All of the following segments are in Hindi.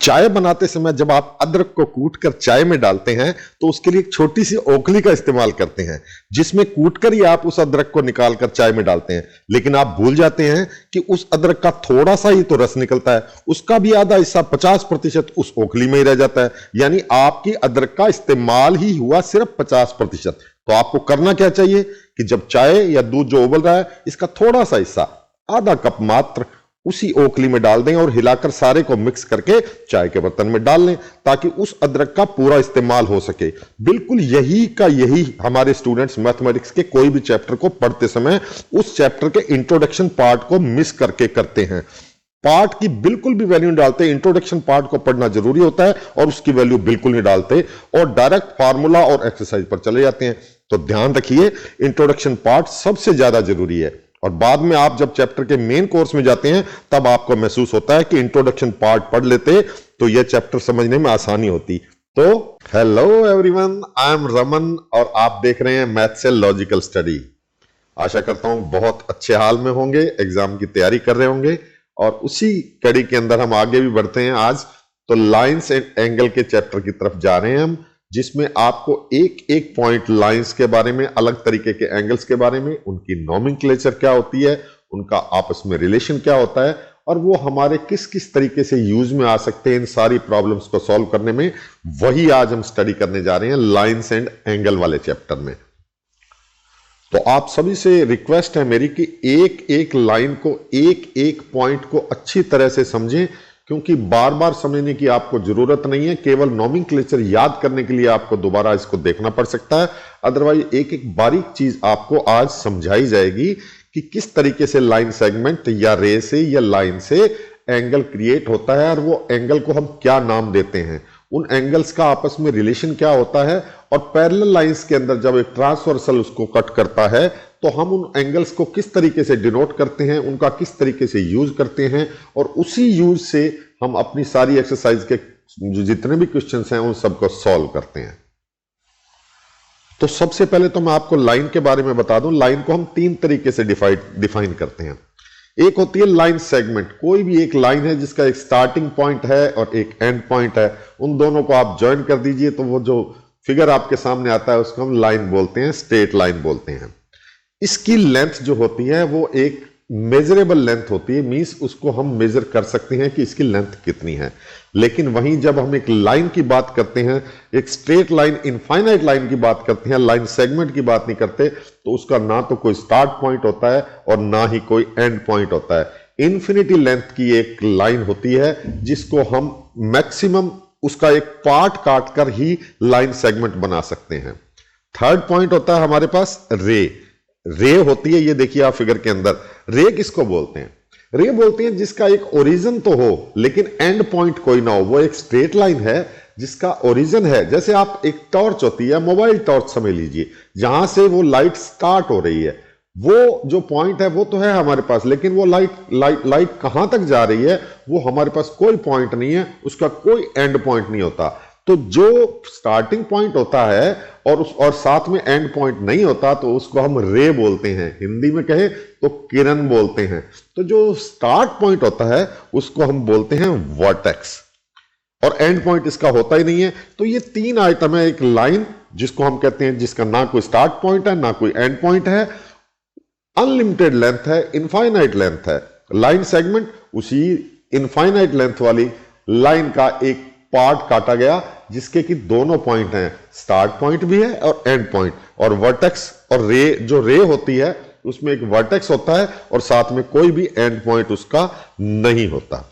चाय बनाते समय जब आप अदरक को कूटकर चाय में डालते हैं तो उसके लिए एक छोटी सी ओखली का इस्तेमाल करते हैं जिसमें कूटकर ही आप उस अदरक को निकालकर चाय में डालते हैं। लेकिन आप भूल जाते हैं कि उस अदरक का थोड़ा सा ही तो रस निकलता है, उसका भी आधा हिस्सा 50% उस ओखली में ही रह जाता है। यानी आपकी अदरक का इस्तेमाल ही हुआ सिर्फ 50%। तो आपको करना क्या चाहिए कि जब चाय या दूध जो उबल रहा है इसका थोड़ा सा हिस्सा, आधा कप मात्र, उसी ओखली में डाल दें और हिलाकर सारे को मिक्स करके चाय के बर्तन में डाल लें ताकि उस अदरक का पूरा इस्तेमाल हो सके। बिल्कुल यही हमारे स्टूडेंट्स मैथमेटिक्स के कोई भी चैप्टर को पढ़ते समय उस चैप्टर के इंट्रोडक्शन पार्ट को मिस करके करते हैं। पार्ट की बिल्कुल भी वैल्यू नहीं डालते, इंट्रोडक्शन पार्ट को पढ़ना जरूरी होता है और उसकी वैल्यू बिल्कुल नहीं डालते और डायरेक्ट फार्मूला और एक्सरसाइज पर चले जाते हैं। तो ध्यान रखिए, इंट्रोडक्शन पार्ट सबसे ज्यादा जरूरी है और बाद में आप जब चैप्टर के मेन कोर्स में जाते हैं तब आपको महसूस होता है कि इंट्रोडक्शन पार्ट पढ़ लेते तो यह चैप्टर समझने में आसानी होती। तो hello everyone, I am Raman और आप देख रहे हैं मैथ से लॉजिकल स्टडी। आशा करता हूं बहुत अच्छे हाल में होंगे, एग्जाम की तैयारी कर रहे होंगे और उसी कड़ी के अंदर हम आगे भी बढ़ते हैं। आज तो लाइंस एंड एंगल के चैप्टर की तरफ जा रहे हैं हम, जिसमें आपको एक एक पॉइंट लाइंस के बारे में, अलग तरीके के एंगल्स के बारे में, उनकी नोमेनक्लेचर क्या होती है, उनका आपस में रिलेशन क्या होता है और वो हमारे किस किस तरीके से यूज में आ सकते हैं इन सारी प्रॉब्लम्स को सॉल्व करने में, वही आज हम स्टडी करने जा रहे हैं लाइंस एंड एंगल वाले चैप्टर में। तो आप सभी से रिक्वेस्ट है मेरी कि एक एक लाइन को, एक एक पॉइंट को अच्छी तरह से समझें, क्योंकि बार बार समझने की आपको जरूरत नहीं है। केवल नोमेनक्लेचर याद करने के लिए आपको दोबारा इसको देखना पड़ सकता है, अदरवाइज एक एक बारीक चीज आपको आज समझाई जाएगी कि किस तरीके से लाइन सेगमेंट या रे से या लाइन से एंगल क्रिएट होता है और वो एंगल को हम क्या नाम देते हैं, उन एंगल्स का आपस में रिलेशन क्या होता है और पैरेलल लाइंस के अंदर जब एक ट्रांसवर्सल उसको कट करता है तो हम उन एंगल्स को किस तरीके से डिनोट करते हैं, उनका किस तरीके से यूज करते हैं और उसी यूज से हम अपनी सारी एक्सरसाइज के जो जितने भी क्वेश्चंस हैं उन सबको सॉल्व करते हैं। तो सबसे पहले तो मैं आपको लाइन के बारे में बता दूं। लाइन को हम तीन तरीके से डिफाइन करते हैं। एक होती है लाइन सेगमेंट, कोई भी एक लाइन है जिसका एक स्टार्टिंग पॉइंट है और एक एंड पॉइंट है, उन दोनों को आप ज्वाइन कर दीजिए तो वो जो फिगर आपके सामने आता है उसको हम लाइन बोलते हैं, स्ट्रेट लाइन बोलते हैं। इसकी लेंथ जो होती है वो एक मेजरेबल लेंथ होती है, मींस उसको हम मेजर कर सकते हैं कि इसकी लेंथ कितनी है। लेकिन वहीं जब हम एक लाइन की बात करते हैं, एक स्ट्रेट लाइन, इनफाइनाइट लाइन की बात करते हैं, लाइन सेगमेंट की बात नहीं करते, तो उसका ना तो कोई स्टार्ट पॉइंट होता है और ना ही कोई एंड पॉइंट होता है। इन्फिनिटी लेंथ की एक लाइन होती है जिसको हम मैक्सिमम उसका एक पार्ट काटकर ही लाइन सेगमेंट बना सकते हैं। थर्ड पॉइंट होता है हमारे पास रे। रे होती है, ये देखिए आप फिगर के अंदर, रे किसको बोलते हैं? रे बोलते हैं जिसका एक ओरिजिन तो हो लेकिन एंड पॉइंट कोई ना हो। वो एक स्ट्रेट लाइन है जिसका ओरिजिन है, जैसे आप एक टॉर्च होती है, मोबाइल टॉर्च समझ लीजिए, जहां से वो लाइट स्टार्ट हो रही है, वो जो पॉइंट है वो तो है हमारे पास, लेकिन वो लाइट कहां तक जा रही है वो हमारे पास कोई पॉइंट नहीं है, उसका कोई एंड पॉइंट नहीं होता। तो जो स्टार्टिंग पॉइंट होता है और साथ में एंड पॉइंट नहीं होता तो उसको हम रे बोलते हैं, हिंदी में कहे तो किरण बोलते हैं। तो जो स्टार्ट पॉइंट होता है उसको हम बोलते हैं वर्टेक्स और एंड पॉइंट इसका होता ही नहीं है। तो ये तीन आइटम है, एक लाइन जिसको हम कहते हैं जिसका ना कोई स्टार्ट पॉइंट है ना कोई एंड पॉइंट है, अनलिमिटेड लेंथ है, इनफाइनाइट लेंथ है। लाइन सेगमेंट उसी इनफाइनाइट लेंथ वाली लाइन का एक पार्ट काटा गया जिसके कि दोनों पॉइंट हैं, स्टार्ट पॉइंट भी है और एंड पॉइंट। और वर्टेक्स और रे, जो रे होती है उसमें एक वर्टेक्स होता है और साथ में कोई भी एंड पॉइंट उसका नहीं होता।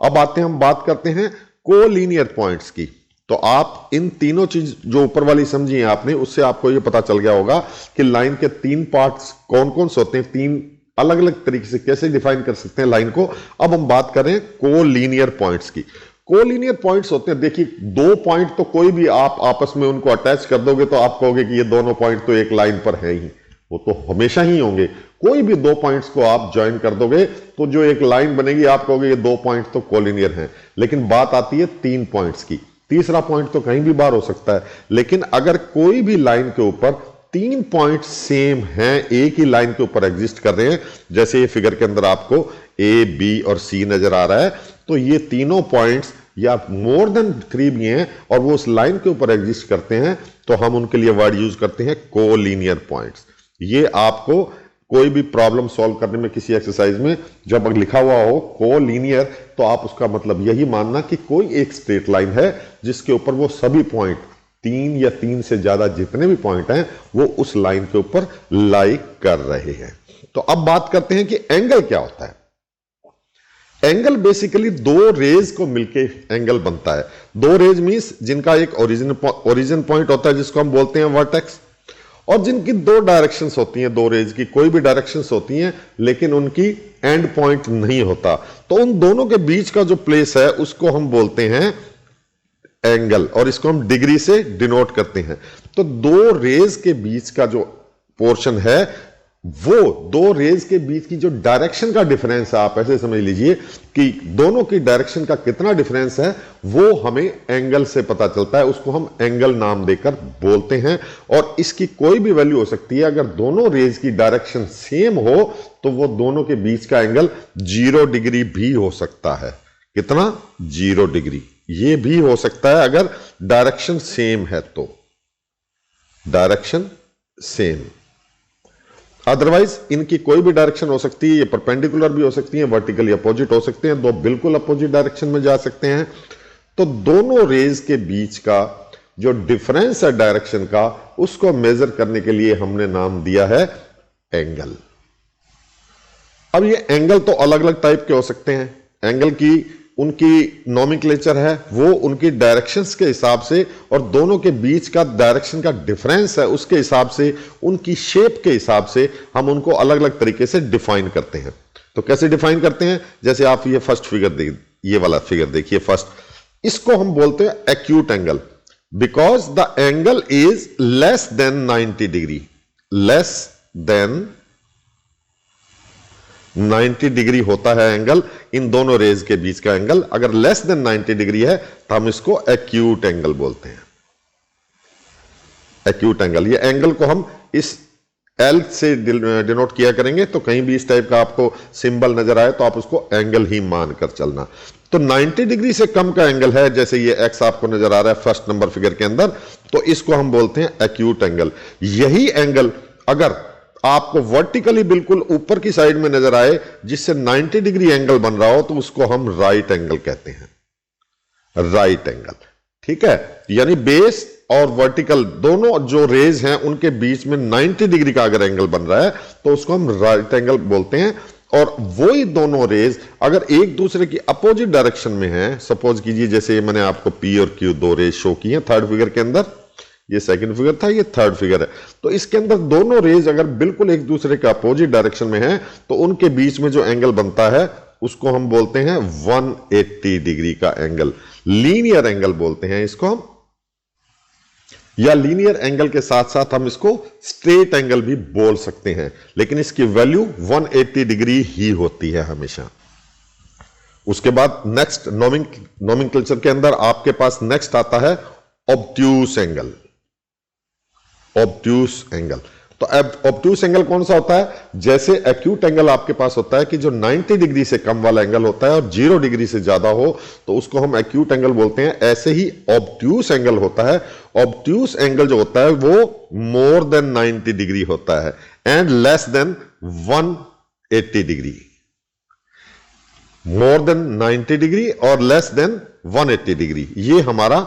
अब आते हैं, हम बात करते हैं कोलिनियर पॉइंट्स की। तो आप इन तीनों चीज जो ऊपर वाली समझी है आपने, उससे आपको यह पता चल गया होगा कि लाइन के तीन पार्ट्स कौन कौन से होते हैं, तीन अलग अलग तरीके से कैसे डिफाइन कर सकते हैं लाइन को। अब हम बात करें कोलिनियर पॉइंट्स की। कोलिनियर पॉइंट्स होते हैं, देखिए दो पॉइंट तो कोई भी आप आपस में उनको अटैच कर दोगे तो आप कहोगे कि ये दोनों पॉइंट तो एक लाइन पर है ही, वो तो हमेशा ही होंगे। कोई भी दो पॉइंट्स को आप ज्वाइन कर दोगे तो जो एक लाइन बनेगी आप कहोगे ये दो पॉइंट तो कोलिनियर हैं। लेकिन बात आती है तीन पॉइंट्स की, तीसरा पॉइंट तो कहीं भी बाहर हो सकता है। लेकिन अगर कोई भी लाइन के ऊपर तीन पॉइंट सेम हैं, एक ही लाइन के ऊपर एग्जिस्ट कर रहे हैं, जैसे ये फिगर के अंदर आपको ए, बी और सी नजर आ रहा है, तो ये तीनों पॉइंट्स या मोर देन 3 भी हैं और वो उस लाइन के ऊपर एग्जिस्ट करते हैं, तो हम उनके लिए वर्ड यूज करते हैं कोलिनियर पॉइंट्स। ये आपको कोई भी प्रॉब्लम सॉल्व करने में किसी एक्सरसाइज में जब लिखा हुआ हो कोलिनियर, तो आप उसका मतलब यही मानना कि कोई एक स्ट्रेट लाइन है जिसके ऊपर वो सभी पॉइंट 3 या 3 से ज्यादा जितने भी पॉइंट हैं वो उस लाइन के ऊपर लाई कर रहे हैं। तो अब बात करते हैं कि एंगल क्या होता है। एंगल बेसिकली दो रेज को मिलके एंगल बनता है। दो रेज मींस जिनका एक ओरिजिन पॉइंट होता है जिसको हम बोलते हैं वर्टेक्स, और जिनकी दो डायरेक्शंस होती हैं, दो रेज की कोई भी डायरेक्शंस होती हैं लेकिन उनकी एंड पॉइंट नहीं होता, तो उन दोनों के बीच का जो प्लेस है उसको हम बोलते हैं एंगल, और इसको हम डिग्री से डिनोट करते हैं। तो दो रेज के बीच का जो पोर्शन है, वो दो रेज के बीच की जो डायरेक्शन का डिफरेंस है, आप ऐसे समझ लीजिए कि दोनों की डायरेक्शन का कितना डिफरेंस है वो हमें एंगल से पता चलता है, उसको हम एंगल नाम देकर बोलते हैं। और इसकी कोई भी वैल्यू हो सकती है। अगर दोनों रेज की डायरेक्शन सेम हो तो वो दोनों के बीच का एंगल 0 डिग्री भी हो सकता है। कितना? 0 डिग्री। ये भी हो सकता है अगर डायरेक्शन सेम है तो, डायरेक्शन सेम। अदरवाइज इनकी कोई भी डायरेक्शन हो सकती है, ये परपेंडिकुलर भी हो सकती है, वर्टिकली अपोजिट हो सकते हैं, दो बिल्कुल अपोजिट डायरेक्शन में जा सकते हैं। तो दोनों रेज के बीच का जो डिफरेंस है डायरेक्शन का, उसको मेजर करने के लिए हमने नाम दिया है एंगल। अब ये एंगल तो अलग अलग टाइप के हो सकते हैं। एंगल की उनकी नोमेनक्लेचर है, वो उनकी डायरेक्शंस के हिसाब से और दोनों के बीच का डायरेक्शन का डिफरेंस है उसके हिसाब से, उनकी शेप के हिसाब से हम उनको अलग अलग तरीके से डिफाइन करते हैं। तो कैसे डिफाइन करते हैं? जैसे आप ये फर्स्ट फिगर ये वाला फिगर देखिए फर्स्ट, इसको हम बोलते हैं acute angle, because the angle is less than 90 degree. Less than 90 degree होता है एंगल, इन दोनों रेज के बीच का एंगल अगर लेस देन 90 डिग्री है तो हम इसको एक्यूट एंगल बोलते हैं। एक्यूट एंगल, ये एंगल को हम इस एल से डिनोट किया करेंगे, तो कहीं भी इस टाइप का आपको सिंबल नजर आए तो आप उसको एंगल ही मानकर चलना। तो 90 डिग्री से कम का एंगल है, जैसे ये एक्स आपको नजर आ रहा है फर्स्ट नंबर फिगर के अंदर, तो इसको हम बोलते हैं एक्यूट एंगल। यही एंगल अगर आपको वर्टिकली बिल्कुल ऊपर की साइड में नजर आए जिससे 90 डिग्री एंगल बन रहा हो, तो उसको हम राइट एंगल कहते हैं। राइट एंगल, ठीक है। यानी बेस और वर्टिकल दोनों जो रेज हैं उनके बीच में 90 डिग्री का अगर एंगल बन रहा है तो उसको हम राइट एंगल बोलते हैं। और वही दोनों रेज अगर एक दूसरे की अपोजिट डायरेक्शन में हैं, सपोज कीजिए जैसे मैंने आपको पी और क्यू दो रेज शो की हैं थर्ड फिगर के अंदर, ये सेकंड फिगर था, ये थर्ड फिगर है, तो इसके अंदर दोनों रेज अगर बिल्कुल एक दूसरे के अपोजिट डायरेक्शन में हैं तो उनके बीच में जो एंगल बनता है उसको हम बोलते हैं 180 डिग्री का एंगल। लीनियर एंगल बोलते हैं इसको हम, या लीनियर एंगल के साथ साथ हम इसको स्ट्रेट एंगल भी बोल सकते हैं, लेकिन इसकी वैल्यू 180 डिग्री ही होती है हमेशा। उसके बाद नेक्स्ट नोमेनक्लेचर के अंदर आपके पास नेक्स्ट आता है ऑब्ट्यूस एंगल। ऑब्ट्यूस एंगल, तो ऑब्ट्यूस एंगल कौन सा होता है? जैसे एक्यूट एंगल आपके पास होता है कि जो 90 डिग्री से कम वाला एंगल होता है और 0 डिग्री से ज्यादा हो तो उसको हम एक्यूट एंगल बोलते हैं, ऐसे ही ऑब्ट्यूस एंगल होता है। ऑब्ट्यूस एंगल जो होता है वो मोर देन 90 डिग्री होता है and less than 180 degree. More than 90 degree और लेस देन 180 डिग्री, ये हमारा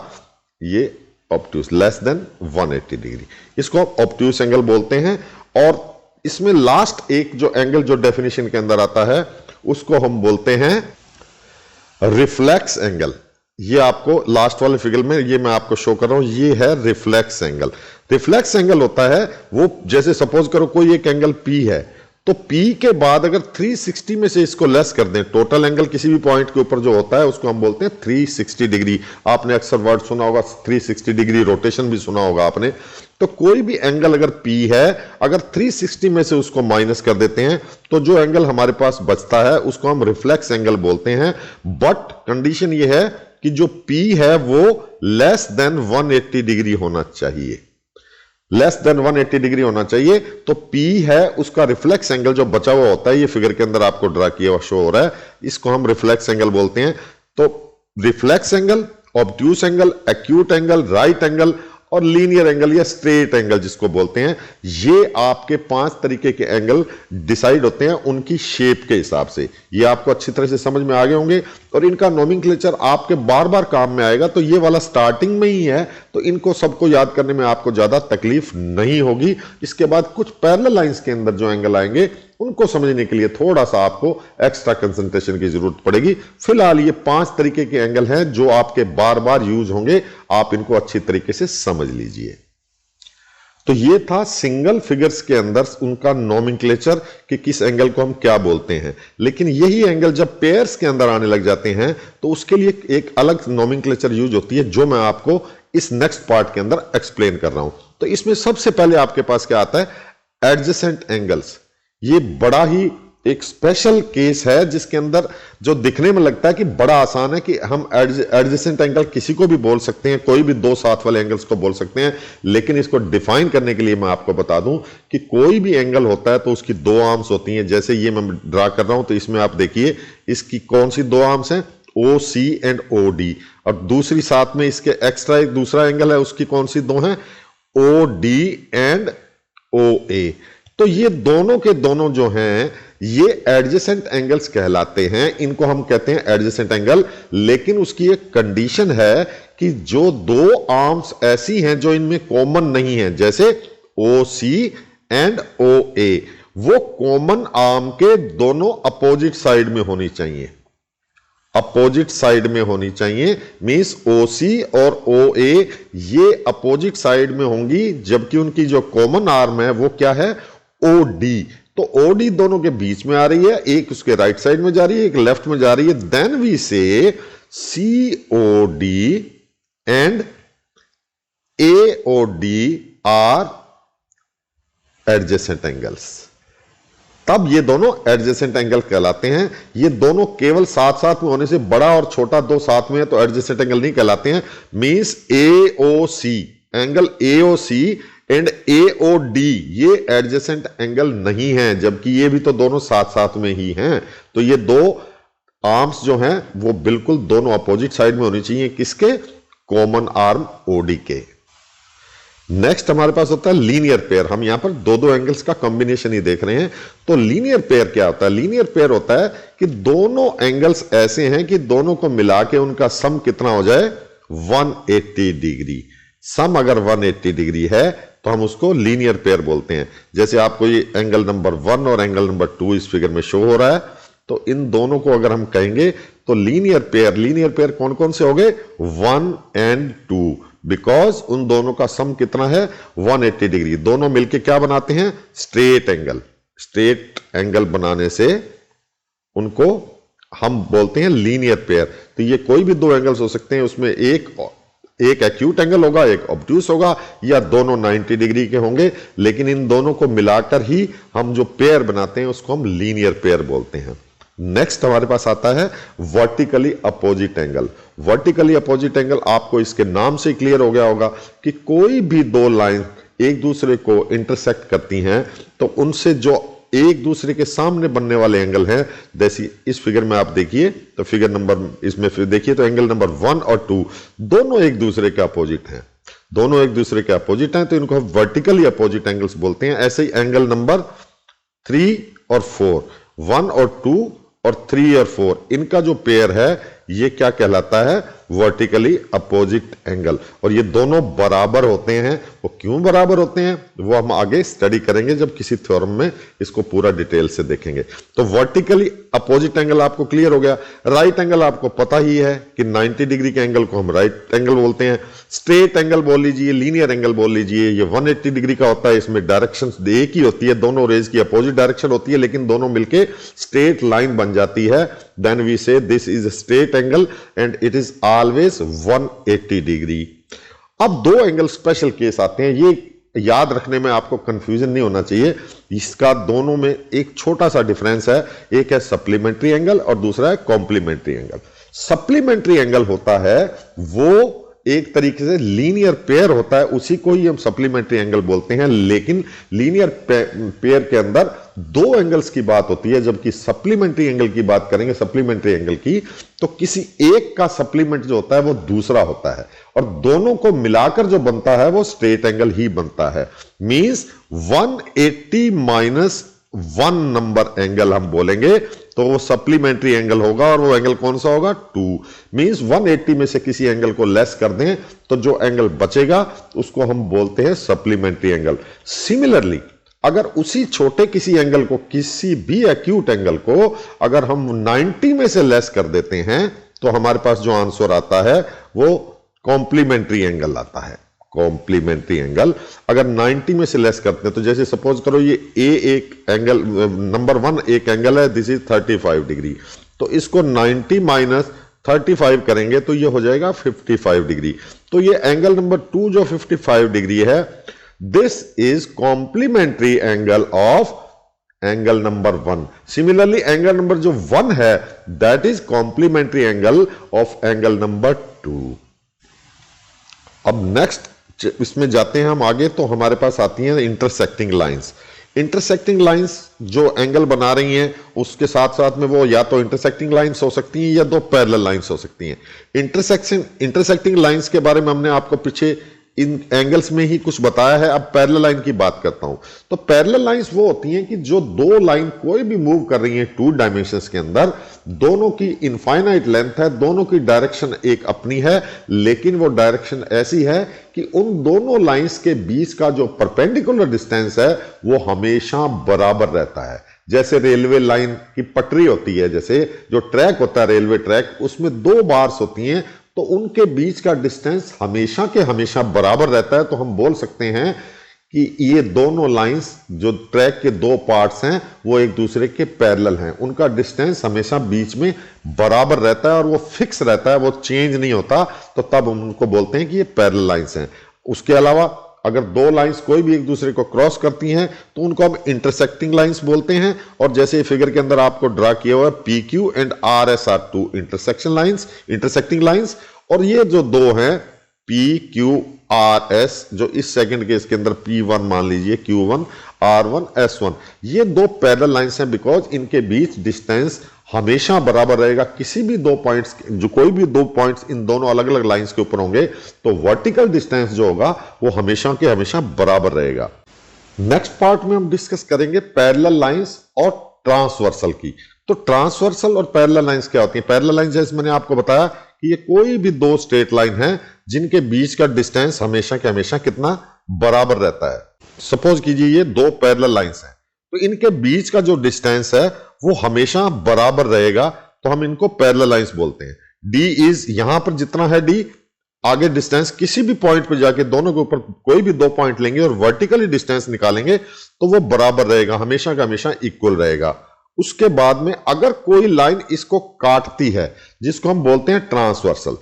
ये ऑब्ट्यूस, लेस देन 180 डिग्री, इसको ऑब्ट्यूस एंगल बोलते हैं। और इसमें लास्ट एक जो एंगल जो डेफिनेशन के अंदर आता है उसको हम बोलते हैं रिफ्लेक्स एंगल। ये आपको लास्ट वाले फिगर में ये मैं आपको शो कर रहा हूं, ये है रिफ्लेक्स एंगल। रिफ्लेक्स एंगल होता है वो, जैसे सपोज करो कोई एक एंगल P है, तो P के बाद अगर 360 में से इसको लेस कर दें, टोटल एंगल किसी भी पॉइंट के ऊपर जो होता है उसको हम बोलते हैं 360 डिग्री। आपने अक्सर वर्ड सुना होगा 360 डिग्री, रोटेशन भी सुना होगा आपने। तो कोई भी एंगल अगर P है, अगर 360 में से उसको माइनस कर देते हैं तो जो एंगल हमारे पास बचता है उसको हम रिफ्लेक्स एंगल बोलते हैं। बट कंडीशन ये है कि जो P है वो लेस देन 180 डिग्री होना चाहिए, लेस देन 180 डिग्री होना चाहिए। तो P है उसका रिफ्लेक्स एंगल जो बचा हुआ होता है, ये फिगर के अंदर आपको ड्रा किया हुआ शो हो रहा है, इसको हम रिफ्लेक्स एंगल बोलते हैं। तो reflex angle, obtuse angle, acute angle, right angle और लीनियर एंगल या स्ट्रेट एंगल जिसको बोलते हैं। ये आपके 5 तरीके के एंगल डिसाइड होते हैं उनकी शेप के हिसाब से। ये आपको अच्छी तरह से समझ में आ गए होंगे और इनका नोमेनक्लेचर आपके बार बार काम में आएगा। तो ये वाला स्टार्टिंग में ही है, तो इनको सबको याद करने में आपको ज्यादा तकलीफ नहीं होगी। इसके बाद कुछ पैरेलल लाइंस के अंदर जो एंगल आएंगे उनको समझने के लिए थोड़ा सा आपको एक्स्ट्रा कंसंट्रेशन की जरूरत पड़ेगी। फिलहाल ये 5 तरीके के एंगल हैं जो आपके बार बार यूज होंगे, आप इनको अच्छी तरीके से समझ लीजिए। तो ये था सिंगल फिगर्स के अंदर उनका नोमेनक्लेचर कि किस एंगल को हम क्या बोलते हैं। लेकिन यही एंगल जब पेयर्स के अंदर आने लग जाते हैं तो उसके लिए एक अलग नोमेनक्लेचर यूज होती है, जो मैं आपको इस नेक्स्ट पार्ट के अंदर एक्सप्लेन कर रहा हूं। तो इसमें सबसे पहले आपके पास क्या आता है, एडजेसेंट एंगल्स। ये बड़ा ही एक स्पेशल केस है जिसके अंदर जो दिखने में लगता है कि बड़ा आसान है कि हम एडजेसेंट एंगल किसी को भी बोल सकते हैं, कोई भी 2 साथ वाले एंगल्स को बोल सकते हैं। लेकिन इसको डिफाइन करने के लिए मैं आपको बता दूं कि कोई भी एंगल होता है तो उसकी 2 आर्म्स होती हैं। जैसे ये मैं ड्रा कर रहा हूं तो इसमें आप देखिए इसकी कौन सी 2 आर्म्स हैं, OC एंड OD। और दूसरी साथ में इसके एक्स्ट्रा एक दूसरा एंगल है, उसकी कौन सी 2 हैं, OD एंड OA। तो ये दोनों के दोनों जो हैं ये एडजेसेंट एंगल्स कहलाते हैं। इनको हम कहते हैं एडजेसेंट एंगल। लेकिन उसकी एक कंडीशन है कि जो 2 आर्म्स ऐसी हैं जो इनमें कॉमन नहीं है, जैसे OC एंड OA, वो कॉमन आर्म के दोनों अपोजिट साइड में होनी चाहिए। अपोजिट साइड में होनी चाहिए मींस OC और OA ये अपोजिट साइड में होंगी, जबकि उनकी जो कॉमन आर्म है वो क्या है, OD। तो OD दोनों के बीच में आ रही है, एक उसके राइट साइड में जा रही है, एक लेफ्ट में जा रही है। Then we say COD and AOD are adjacent angles. तब ये दोनों एडजेसेंट एंगल कहलाते हैं। ये दोनों केवल साथ साथ में होने से, बड़ा और छोटा 2 साथ में है तो एडजेसेंट एंगल नहीं कहलाते हैं। Means AOC, angle AOC and AOD ये एडजेसेंट एंगल नहीं है, जबकि ये भी तो दोनों साथ साथ में ही हैं। तो ये 2 आर्म्स जो हैं वो बिल्कुल दोनों अपोजिट साइड में होनी चाहिए, किसके, कॉमन आर्म OD के। नेक्स्ट हमारे पास होता है लीनियर पेयर। हम यहां पर 2 एंगल्स का कॉम्बिनेशन ही देख रहे हैं। तो लीनियर पेयर क्या होता है, लीनियर पेयर होता है कि दोनों एंगल्स ऐसे हैं कि दोनों को मिला के उनका सम कितना हो जाए, 180 डिग्री। सम अगर 180 डिग्री है तो हम उसको लीनियर पेयर बोलते हैं। जैसे आपको ये एंगल नंबर 1 और एंगल नंबर 2 इस फिगर में शो हो रहा है, तो इन दोनों को अगर हम कहेंगे तो लीनियर पेयर कौन कौन से हो गए, 1 एंड 2, बिकॉज उन दोनों का सम कितना है, 180 डिग्री। दोनों मिलके क्या बनाते हैं, स्ट्रेट एंगल। स्ट्रेट एंगल बनाने से उनको हम बोलते हैं लीनियर पेयर। तो ये कोई भी 2 एंगल्स हो सकते हैं, उसमें एक एक्यूट एंगल होगा, एक ऑब्ट्यूस होगा, या दोनों 90 डिग्री के होंगे। लेकिन इन दोनों को मिलाकर ही हम जो पेयर बनाते हैं उसको हम लीनियर पेयर बोलते हैं। नेक्स्ट हमारे पास आता है vertically opposite angle. Vertically opposite angle आपको इसके नाम से क्लियर हो गया होगा कि कोई भी 2 लाइन एक दूसरे को इंटरसेक्ट करती हैं तो उनसे जो एक दूसरे के सामने बनने वाले एंगल हैं, जैसे इस फिगर में आप देखिए तो फिगर नंबर इसमें फिर देखिए तो एंगल नंबर 1 और 2 दोनों एक दूसरे के अपोजिट हैं। दोनों एक दूसरे के अपोजिट हैं तो इनको हम वर्टिकली अपोजिट एंगल्स बोलते हैं। ऐसे ही एंगल नंबर 3 और 4, 1 और 2 और 3 और 4, इनका जो पेयर है ये क्या कहलाता है, वर्टिकली अपोजिट एंगल। और ये दोनों बराबर होते हैं। वो क्यों बराबर होते हैं वो हम आगे स्टडी करेंगे जब किसी थ्योरम में इसको पूरा डिटेल से देखेंगे। तो वर्टिकली अपोजिट एंगल आपको क्लियर हो गया। राइट एंगल आपको पता ही है कि 90 डिग्री के एंगल को हम राइट एंगल बोलते हैं। स्ट्रेट एंगल बोल लीजिए, लीनियर एंगल बोल लीजिए, ये 180 डिग्री का होता है। इसमें डायरेक्शन एक ही होती है, दोनों रेज की अपोजिट डायरेक्शन होती है, लेकिन दोनों मिलके स्ट्रेट लाइन बन जाती है। देन वी से this is a straight angle and it is always 180 degree. अब 2 एंगल स्पेशल केस आते हैं, ये याद रखने में आपको कंफ्यूजन नहीं होना चाहिए। इसका दोनों में एक छोटा सा डिफरेंस है, एक है सप्लीमेंट्री एंगल और दूसरा है कॉम्प्लीमेंट्री एंगल। सप्लीमेंट्री एंगल होता है वो एक तरीके से लीनियर पेयर होता है, उसी को ही हम सप्लीमेंट्री एंगल बोलते हैं। लेकिन लीनियर पेयर के अंदर दो एंगल्स की बात होती है, जबकि सप्लीमेंट्री एंगल की बात करेंगे, सप्लीमेंट्री एंगल की, तो किसी एक का सप्लीमेंट जो होता है वो दूसरा होता है, और दोनों को मिलाकर जो बनता है वो स्ट्रेट एंगल ही बनता है। मींस 180 माइनस 1 नंबर एंगल हम बोलेंगे तो वो सप्लीमेंट्री एंगल होगा, और वो एंगल कौन सा होगा? 2। मींस 180 में से किसी एंगल को लेस कर दें तो जो एंगल बचेगा उसको हम बोलते हैं सप्लीमेंट्री एंगल। सिमिलरली अगर उसी छोटे किसी एंगल को, किसी भी एक्यूट एंगल को अगर हम 90 में से लेस कर देते हैं तो हमारे पास जो आंसर आता है वो कॉम्प्लीमेंट्री एंगल आता है। कॉम्प्लीमेंट्री एंगल अगर 90 में से लेस करते हैं, तो जैसे सपोज करो ये ए एक एंगल, नंबर 1 एक एंगल है, दिस इज 35 डिग्री, तो इसको 90 माइनस 35 करेंगे तो ये हो जाएगा 55 डिग्री। तो ये एंगल नंबर 2 जो 55 डिग्री है, this is complementary angle of angle number 1। Similarly angle number जो 1 है, that is complementary angle of angle number 2। अब नेक्स्ट इसमें जाते हैं हम आगे, तो हमारे पास आती हैं इंटरसेक्टिंग लाइंस। इंटरसेक्टिंग लाइंस जो एंगल बना रही हैं, उसके साथ साथ में वो या तो इंटरसेक्टिंग लाइंस हो सकती हैं या दो पैरेलल लाइंस हो सकती हैं। इंटरसेक्टिंग लाइंस के बारे में हमने आपको पीछे इन एंगल्स में ही कुछ बताया है। अब पैरेलल लाइन की बात करता हूं, तो पैरेलल लाइंस वो होती हैं कि जो दो लाइन कोई भी मूव कर रही हैं 2 डायमेंशंस के अंदर, दोनों की इनफाइनाइट लेंथ है, दोनों की डायरेक्शन एक अपनी है, लेकिन वो डायरेक्शन ऐसी है कि उन दोनों लाइंस के बीच का जो परपेंडिकुलर डिस्टेंस है वो हमेशा बराबर रहता है। जैसे रेलवे लाइन की पटरी होती है, जैसे जो ट्रैक होता है रेलवे ट्रैक, उसमें 2 बार्स होती हैं, तो उनके बीच का डिस्टेंस हमेशा के हमेशा बराबर रहता है। तो हम बोल सकते हैं कि ये दोनों लाइंस जो ट्रैक के 2 पार्ट्स हैं वो एक दूसरे के पैरेलल हैं, उनका डिस्टेंस हमेशा बीच में बराबर रहता है और वो फिक्स रहता है, वो चेंज नहीं होता, तो तब हम उनको बोलते हैं कि ये पैरेलल लाइंस हैं। उसके अलावा अगर 2 लाइंस कोई भी एक दूसरे को क्रॉस करती हैं तो उनको हम इंटरसेक्टिंग लाइंस बोलते हैं। और जैसे फिगर के अंदर आपको ड्रा किया हुआ है, PQ and RS are 2 intersection lines, intersecting lines. और ये जो 2 हैं PQRS, जो इस सेकंड केस के अंदर P1 मान लीजिए, Q1 R1 S1, ये 2 पैरेलल लाइंस हैं बिकॉज इनके बीच डिस्टेंस हमेशा बराबर रहेगा। किसी भी 2 पॉइंट्स, जो कोई भी 2 पॉइंट्स इन दोनों अलग अलग लाइंस के ऊपर होंगे तो वर्टिकल डिस्टेंस जो होगा वो हमेशा के हमेशा बराबर रहेगा। नेक्स्ट पार्ट में हम डिस्कस करेंगे पैरेलल लाइंस और ट्रांसवर्सल की। तो ट्रांसवर्सल और पैरेलल लाइंस क्या होती है? पैरेलल लाइंस जैसे मैंने आपको बताया कि ये कोई भी 2 स्ट्रेट लाइन है जिनके बीच का डिस्टेंस हमेशा के हमेशा कितना बराबर रहता है। सपोज कीजिए ये 2 पैरेलल लाइंस हैं, तो इनके बीच का जो डिस्टेंस है वो हमेशा बराबर रहेगा, तो हम इनको पैरेलल लाइंस बोलते हैं। D इज, यहां पर जितना है D, आगे डिस्टेंस किसी भी पॉइंट पर जाके दोनों के ऊपर कोई भी 2 पॉइंट लेंगे और वर्टिकली डिस्टेंस निकालेंगे तो वो बराबर रहेगा, हमेशा का हमेशा इक्वल रहेगा। उसके बाद में अगर कोई लाइन इसको काटती है, जिसको हम बोलते हैं ट्रांसवर्सल,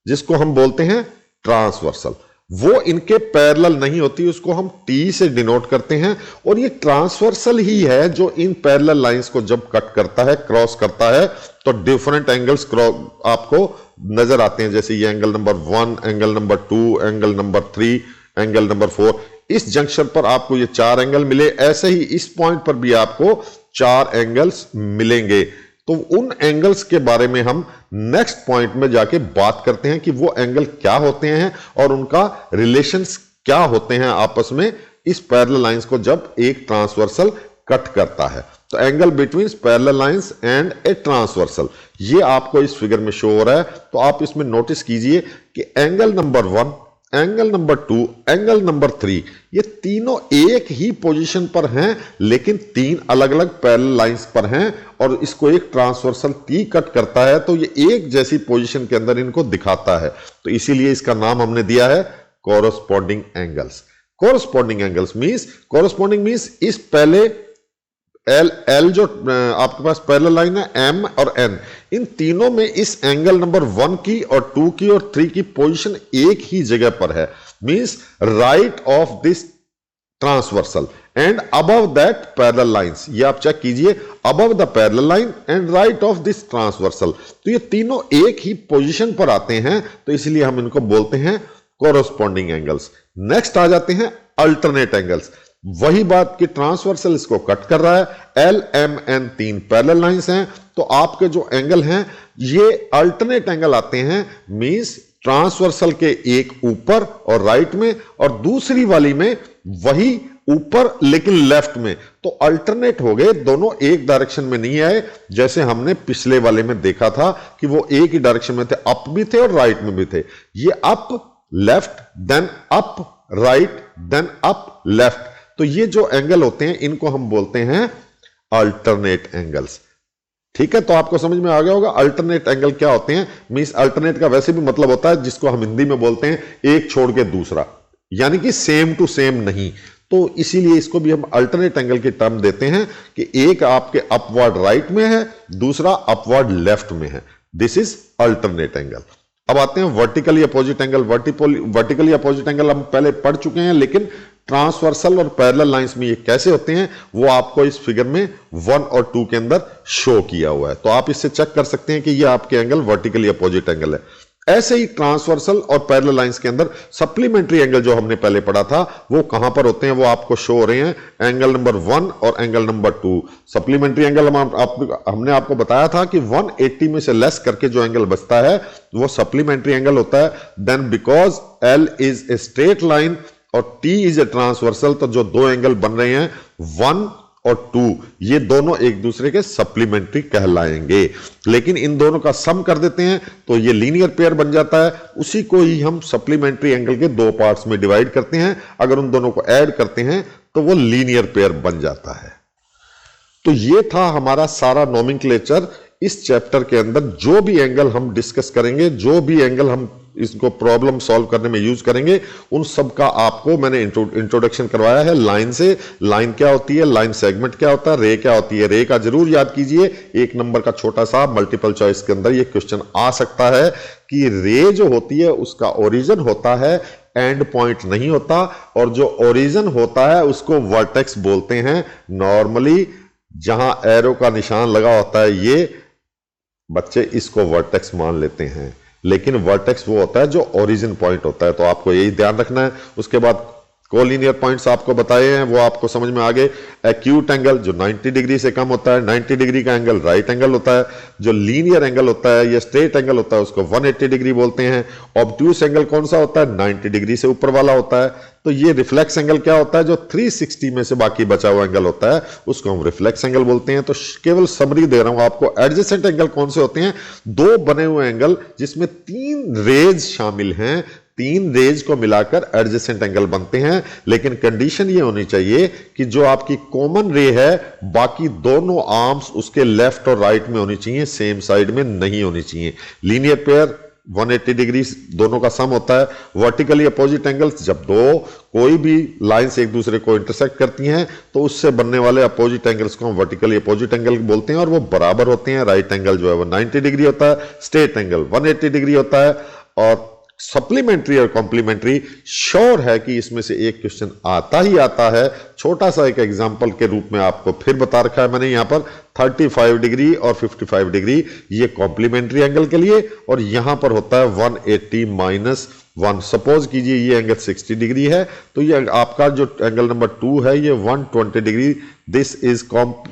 जिसको हम बोलते हैं ट्रांसवर्सल, वो इनके पैरेलल नहीं होती, उसको हम T से डिनोट करते हैं। और ये ट्रांसवर्सल ही है जो इन पैरेलल लाइंस को जब कट करता है, क्रॉस करता है, तो डिफरेंट एंगल्स आपको नजर आते हैं। जैसे ये angle number 1, angle number 2, angle number 3, angle number 4, इस जंक्शन पर आपको ये 4 एंगल मिले। ऐसे ही इस पॉइंट पर भी आपको 4 एंगल्स मिलेंगे। तो उन एंगल्स के बारे में हम नेक्स्ट पॉइंट में जाके बात करते हैं कि वो एंगल क्या होते हैं और उनका रिलेशंस क्या होते हैं आपस में इस पैरेलल लाइंस को जब एक ट्रांसवर्सल कट करता है। तो angle between parallel lines and a transversal, ये आपको इस फिगर में शो हो रहा है। तो आप इसमें नोटिस कीजिए कि angle number 1, angle number 2, angle number 3, ये तीनों एक ही पोजीशन पर हैं, लेकिन 3 अलग अलग पैरेलल लाइंस पर हैं। और इसको एक ट्रांसवर्सल T कट करता है, तो ये एक जैसी पोजीशन के अंदर इनको दिखाता है। तो इसीलिए इसका नाम हमने दिया है corresponding angles. Corresponding angles means इस पहले L जो आपके पास पैरेलल लाइन है, M और N, इन तीनों में इस एंगल नंबर 1 की और 2 की और 3 की पोजीशन एक ही जगह पर है। Means right of this transversal and above that parallel lines, ये आप चेक कीजिए, above the parallel line and right of this transversal. तो ये तीनों एक ही पोजीशन पर आते हैं, तो इसलिए हम इनको बोलते हैं कोरोस्पोंडिंग एंगल्स। नेक्स्ट आ जाते हैं अल्टरनेट एंगल्स। वही बात कि ट्रांसवर्सल इसको कट कर रहा है, एल एम एन तीन पैरेलल लाइंस हैं, तो आपके जो एंगल हैं ये अल्टरनेट एंगल आते हैं, मींस ट्रांसवर्सल के एक ऊपर और राइट में और दूसरी वाली में वही ऊपर लेकिन लेफ्ट में। तो अल्टरनेट हो गए, दोनों एक डायरेक्शन में नहीं आए, जैसे हमने पिछले वाले में देखा था कि वो एक ही डायरेक्शन में थे, अप भी थे और राइट में भी थे। ये up left then up right then up left, तो ये जो एंगल होते हैं इनको हम बोलते हैं अल्टरनेट एंगल्स। ठीक है, तो आपको समझ में आ गया होगा अल्टरनेट एंगल क्या होते हैं। मींस अल्टरनेट का वैसे भी मतलब होता है जिसको हम हिंदी में बोलते हैं एक छोड़ के दूसरा, यानी कि सेम टू सेम नहीं। तो इसीलिए इसको भी हम अल्टरनेट एंगल की टर्म देते हैं कि एक आपके अपवर्ड राइट में है, दूसरा अपवर्ड लेफ्ट में है। This is alternate angle. अब आते हैं vertically opposite angle. Vertically opposite angle हम पहले पढ़ चुके हैं, लेकिन ट्रांसवर्सल और पैरेलल लाइंस में ये कैसे होते हैं वो आपको इस फिगर में 1 और 2 के अंदर शो किया हुआ है। तो आप इससे चेक कर सकते हैं कि ये आपके एंगल वर्टिकली अपोजिट एंगल है। ऐसे ही ट्रांसवर्सल और पैरेलल लाइंस के अंदर सप्लीमेंट्री एंगल जो हमने पहले पढ़ा था वो कहां पर होते हैं, वो आपको शो हो रहे हैं, एंगल नंबर 1 और एंगल नंबर 2। सप्लीमेंट्री एंगल हमने आपको बताया था कि 180 में से लेस करके जो एंगल बचता है वो सप्लीमेंट्री एंगल होता है। Then because L is a straight line और टी इज ए ट्रांसवर्सल, तो जो दो एंगल बन रहे हैं 1 और 2 ये दोनों एक दूसरे के सप्लीमेंट्री कहलाएंगे। लेकिन इन दोनों का सम कर देते हैं तो ये लीनियर पेयर बन जाता है। उसी को ही हम सप्लीमेंट्री एंगल के दो पार्ट्स में डिवाइड करते हैं, अगर उन दोनों को ऐड करते हैं तो वो लीनियर पेयर बन जाता है। तो ये था हमारा सारा नोमेनक्लेचर। इस चैप्टर के अंदर जो भी एंगल हम डिस्कस करेंगे, जो भी एंगल हम इसको प्रॉब्लम सॉल्व करने में यूज करेंगे, उन सब का आपको मैंने इंट्रोडक्शन करवाया है लाइन से। लाइन क्या होती है, लाइन सेगमेंट क्या होता है, रे क्या होती है। रे का जरूर याद कीजिए, 1 नंबर का छोटा सा मल्टीपल चॉइस के अंदर ये क्वेश्चन आ सकता है कि रे जो होती है उसका ओरिजिन होता है, एंड पॉइंट नहीं होता, और जो ओरिजिन होता है उसको वर्टेक्स बोलते हैं। नॉर्मली जहां एरो का निशान लगा होता है ये बच्चे इसको वर्टेक्स मान लेते हैं, लेकिन वर्टेक्स वो होता है जो ओरिजिन पॉइंट होता है। तो आपको यही ध्यान रखना है। उसके बाद कोलिनियर पॉइंट्स आपको बताए हैं, वो आपको समझ में आ गए। एक्यूट एंगल जो 90 डिग्री से कम होता है, 90 डिग्री का एंगल राइट एंगल होता है। जो लीनियर एंगल होता है या स्ट्रेट एंगल होता है उसको 180 डिग्री बोलते हैं। ऑब्ट्यूस एंगल कौन सा होता है, 90 डिग्री से ऊपर वाला होता है। तो ये रिफ्लेक्स एंगल क्या होता है, जो 360 में से बाकी बचा हुआ एंगल होता है उसको हम रिफ्लेक्स एंगल बोलते हैं। तो केवल समरी दे रहा हूं आपको। एडजेसेंट एंगल कौन से होते हैं, दो बने हुए एंगल जिसमें 3 रेज शामिल हैं, 3 रेज को मिलाकर एडजेसेंट एंगल बनते हैं। लेकिन कंडीशन ये होनी चाहिए कि जो आपकी कॉमन रे है बाकी दोनों आर्म्स उसके लेफ्ट और राइट में होनी चाहिए, सेम साइड में नहीं होनी चाहिए। लीनियर पेयर 180 डिग्री दोनों का सम होता है। वर्टिकली अपोजिट एंगल्स जब दो कोई भी लाइंस एक दूसरे को इंटरसेक्ट करती हैं तो उससे बनने वाले अपोजिट एंगल्स को हम वर्टिकली अपोजिट एंगल बोलते हैं, और वो बराबर होते हैं। राइट एंगल जो है वो 90 डिग्री होता है, स्ट्रेट एंगल 180 डिग्री होता है। और सप्लीमेंट्री और कॉम्प्लीमेंट्री श्योर है कि इसमें से एक क्वेश्चन आता ही आता है। छोटा सा एक एग्जांपल के रूप में आपको फिर बता रखा है मैंने, यहां पर 35 डिग्री और 55 डिग्री ये कॉम्प्लीमेंट्री एंगल के लिए, और यहां पर होता है 180 -1। सपोज कीजिए ये एंगल 60 डिग्री है, तो ये आपका जो एंगल नंबर 2 है ये 120 degree. This is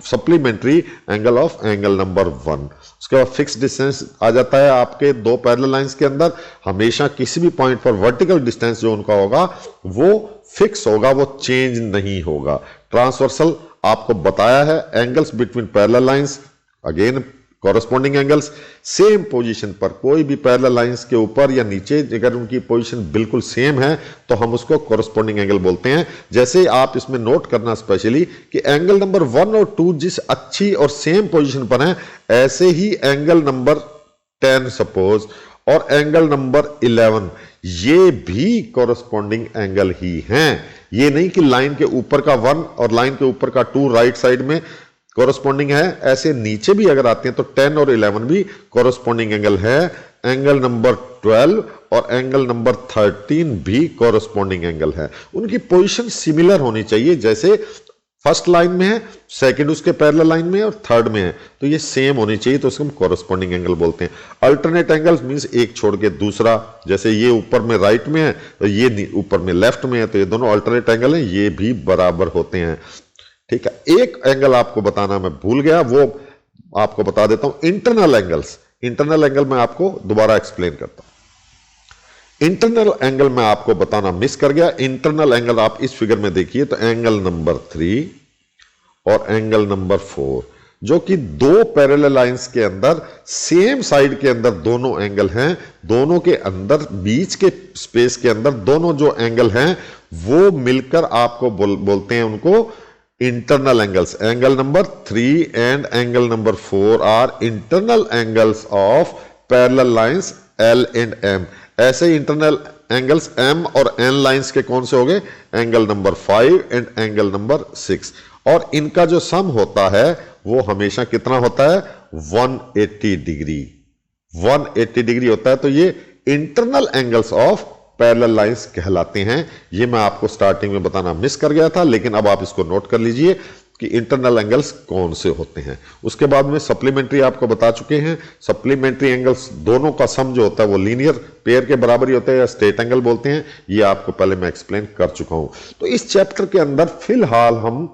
supplementary angle of angle number 1। उसके बाद फिक्स डिस्टेंस आ जाता है आपके दो पैरेलल लाइंस के अंदर। हमेशा किसी भी पॉइंट पर वर्टिकल डिस्टेंस जो उनका होगा वो फिक्स होगा, वो चेंज नहीं होगा। ट्रांसवर्सल आपको बताया है, angles between parallel lines, again corresponding angles same position पर, कोई भी पैरेलल लाइंस के ऊपर या नीचे अगर उनकी पोजीशन बिल्कुल सेम है तो हम उसको कॉरेस्पॉन्डिंग एंगल बोलते हैं। जैसे आप इसमें नोट करना स्पेशली कि एंगल नंबर 1 और 2 जिस अच्छी और सेम पोजीशन पर हैं, ऐसे ही एंगल नंबर 10 सपोज और एंगल नंबर 11 ये भी कॉरेस्पॉन्डिंग एंगल ही हैं। ये नहीं कि लाइन के ऊपर का 1 और लाइन के ऊपर का 2 राइट साइड में कॉरेस्पॉन्डिंग है, ऐसे नीचे भी अगर आते हैं तो 10 और 11 भी कॉरेस्पॉन्डिंग एंगल है। एंगल नंबर 12 और एंगल नंबर 13 भी कॉरेस्पॉन्डिंग एंगल है। उनकी पोजीशन सिमिलर होनी चाहिए। जैसे फर्स्ट लाइन में है, सेकंड उसके पैरेलल लाइन में है और थर्ड में है, तो ये सेम होनी चाहिए, तो इसको हम कॉरेस्पॉन्डिंग एंगल बोलते हैं। अल्टरनेट एंगल्स मींस एक छोड़ के दूसरा, जैसे ये ऊपर में राइट में है तो ये ऊपर में लेफ्ट में है, तो ये दोनों अल्टरनेट एंगल हैं, ये भी बराबर होते हैं। ठीक है, एक एंगल आपको बताना मैं भूल गया, वो आपको बता देता हूं, इंटरनल एंगल्स। इंटरनल एंगल मैं आपको दोबारा एक्सप्लेन करता हूं। इंटरनल एंगल मैं आपको बताना मिस कर गया। इंटरनल एंगल आप इस फिगर में देखिए, तो एंगल नंबर 3 और एंगल नंबर 4, जो कि दो पैरेलल लाइंस के अंदर सेम साइड के अंदर दोनों एंगल हैं, दोनों के अंदर बीच के स्पेस के अंदर दोनों जो एंगल हैं वो मिलकर आपको बोलते हैं उनको internal angles. Angle number 3 and angle number 4 are internal angles of parallel lines L and M। ऐसे इंटरनल एंगल्स M और N लाइंस के कौन से हो गए, angle number 5 and angle number 6, और इनका जो सम होता है वो हमेशा कितना होता है, 180 डिग्री। 180 डिग्री होता है, तो ये internal angles of parallel lines कहलाते हैं। ये मैं आपको स्टार्टिंग में बताना मिस कर गया था, लेकिन अब आप इसको नोट कर लीजिए कि इंटरनल एंगल्स कौन से होते हैं। उसके बाद में सप्लीमेंट्री आपको बता चुके हैं। सप्लीमेंट्री एंगल्स दोनों का सम जो होता है वो लीनियर पेयर के बराबर ही होता है, या स्ट्रेट एंगल बोलते हैं, ये आपको पहले मैं एक्सप्लेन कर चुका हूं। तो इस चैप्टर के अंदर फिलहाल हम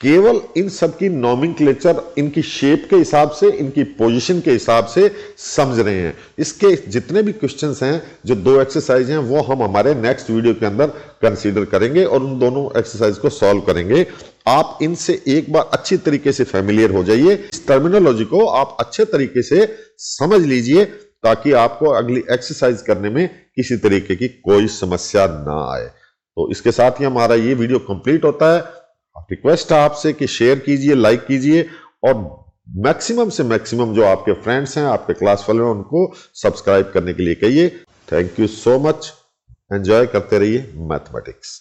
केवल इन सब की नॉमेनक्लेचर, इनकी शेप के हिसाब से, इनकी पोजीशन के हिसाब से समझ रहे हैं। इसके जितने भी क्वेश्चंस हैं, जो दो एक्सरसाइज हैं, वो हम हमारे नेक्स्ट वीडियो के अंदर कंसीडर करेंगे और उन दोनों एक्सरसाइज को सॉल्व करेंगे। आप इनसे एक बार अच्छी तरीके से फैमिलियर हो जाइए, इस टर्मिनोलॉजी को आप अच्छे तरीके से समझ लीजिए, ताकि आपको अगली एक्सरसाइज करने में किसी तरीके की कोई समस्या ना आए। तो इसके साथ ही हमारा ये वीडियो कंप्लीट होता है। रिक्वेस्ट है आपसे कि शेयर कीजिए, लाइक कीजिए, और मैक्सिमम से मैक्सिमम जो आपके फ्रेंड्स हैं, आपके क्लास वाले हैं, उनको सब्सक्राइब करने के लिए कहिए। Thank you so much. Enjoy करते रहिए मैथमेटिक्स।